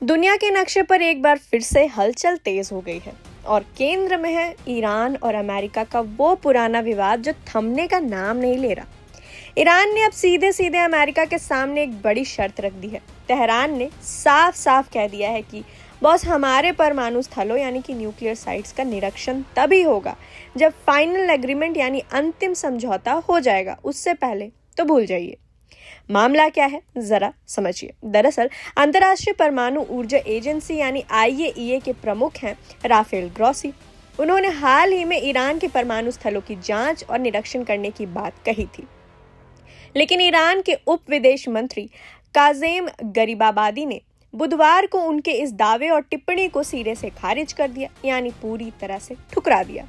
दुनिया के नक्शे पर एक बार फिर से हलचल तेज हो गई है और केंद्र में है ईरान और अमेरिका का वो पुराना विवाद जो थमने का नाम नहीं ले रहा। ईरान ने अब सीधे सीधे अमेरिका के सामने एक बड़ी शर्त रख दी है। तेहरान ने साफ साफ कह दिया है कि बॉस, हमारे परमाणु स्थलों यानी कि न्यूक्लियर साइट्स का निरीक्षण तभी होगा जब फाइनल एग्रीमेंट यानी अंतिम समझौता हो जाएगा, उससे पहले तो भूल जाइए। मामला क्या है जरा समझिए। दरअसल अंतर्राष्ट्रीय परमाणु ऊर्जा एजेंसी यानी IAEA के प्रमुख हैं राफेल ग्रॉसी। उन्होंने हाल ही में ईरान के परमाणु स्थलों की जांच और निरीक्षण करने की बात कही थी, लेकिन ईरान के उप विदेश मंत्री काज़ेम गरीबाबादी ने बुधवार को उनके इस दावे और टिप्पणी को सिरे से खारिज कर दिया, यानी पूरी तरह से ठुकरा दिया।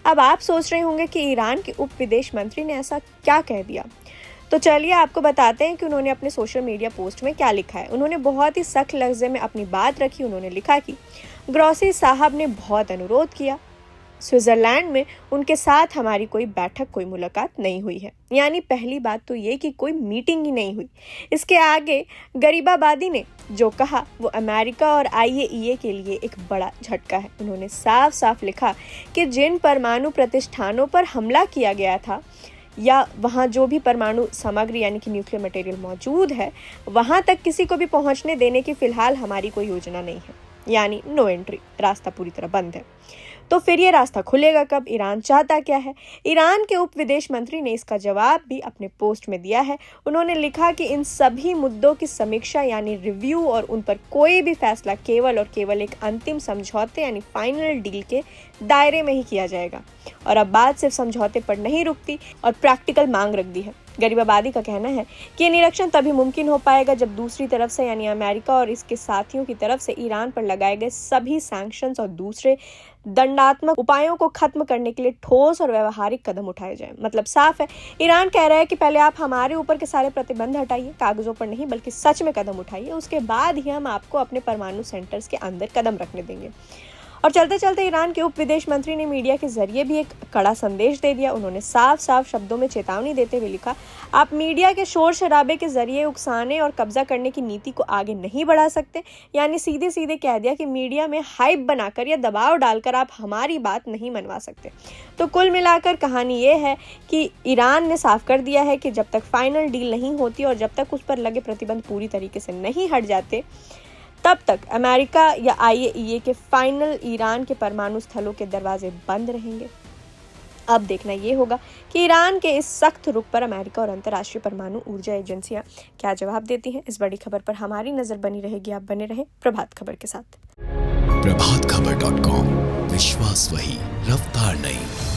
अब आप सोच रहे होंगे कि ईरान के उप विदेश मंत्री ने ऐसा क्या कह दिया, तो चलिए आपको बताते हैं कि उन्होंने अपने सोशल मीडिया पोस्ट में क्या लिखा है। उन्होंने बहुत ही सख्त लफ्ज़ में अपनी बात रखी। उन्होंने लिखा कि ग्रॉसी साहब ने बहुत अनुरोध किया, स्विट्ज़रलैंड में उनके साथ हमारी कोई बैठक, कोई मुलाकात नहीं हुई है। यानी पहली बात तो ये कि कोई मीटिंग ही नहीं हुई। इसके आगे गरीबाबादी ने जो कहा वो अमेरिका और IAEA के लिए एक बड़ा झटका है। उन्होंने साफ साफ लिखा कि जिन परमाणु प्रतिष्ठानों पर हमला किया गया था या वहाँ जो भी परमाणु सामग्री यानी कि न्यूक्लियर मटेरियल मौजूद है, वहाँ तक किसी को भी पहुँचने देने की फिलहाल हमारी कोई योजना नहीं है, यानी नो एंट्री, रास्ता पूरी तरह बंद है। तो फिर ये रास्ता खुलेगा कब? ईरान चाहता क्या है? ईरान के उप विदेश मंत्री ने इसका जवाब भी अपने पोस्ट में दिया है। उन्होंने लिखा कि इन सभी मुद्दों की समीक्षा यानी रिव्यू और उन पर कोई भी फैसला केवल और केवल एक अंतिम समझौते यानी फाइनल डील के दायरे में ही किया जाएगा। और अब बात सिर्फ समझौते पर नहीं रुकती और प्रैक्टिकल मांग रख दी है। गरीबाबादी का कहना है कि ये निरीक्षण तभी मुमकिन हो पाएगा जब दूसरी तरफ से यानी अमेरिका और इसके साथियों की तरफ से ईरान पर लगाए गए सभी सैंक्शंस और दूसरे दंडात्मक उपायों को खत्म करने के लिए ठोस और व्यवहारिक कदम उठाए जाएं। मतलब साफ है, ईरान कह रहा है कि पहले आप हमारे ऊपर के सारे प्रतिबंध हटाइए, कागजों पर नहीं बल्कि सच में कदम उठाइए, उसके बाद ही हम आपको अपने परमाणु सेंटर्स के अंदर कदम रखने देंगे। और चलते चलते ईरान के उप विदेश मंत्री ने मीडिया के जरिए भी एक कड़ा संदेश दे दिया। उन्होंने साफ साफ शब्दों में चेतावनी देते हुए लिखा, आप मीडिया के शोर शराबे के जरिए उकसाने और कब्जा करने की नीति को आगे नहीं बढ़ा सकते। यानी सीधे सीधे कह दिया कि मीडिया में हाइप बनाकर या दबाव डालकर आप हमारी बात नहीं मनवा सकते। तो कुल मिलाकर कहानी ये है कि ईरान ने साफ कर दिया है कि जब तक फाइनल डील नहीं होती और जब तक उस पर लगे प्रतिबंध पूरी तरीके से नहीं हट जाते, तब तक अमेरिका या IAEA के फाइनल ईरान के परमाणु स्थलों के दरवाजे बंद रहेंगे। अब देखना ये होगा कि ईरान के इस सख्त रुख पर अमेरिका और अंतर्राष्ट्रीय परमाणु ऊर्जा एजेंसियां क्या जवाब देती हैं। इस बड़ी खबर पर हमारी नजर बनी रहेगी। आप बने रहें प्रभात खबर के साथ। प्रभातखबर.com, विश्वास वही, रफ्तार नहीं।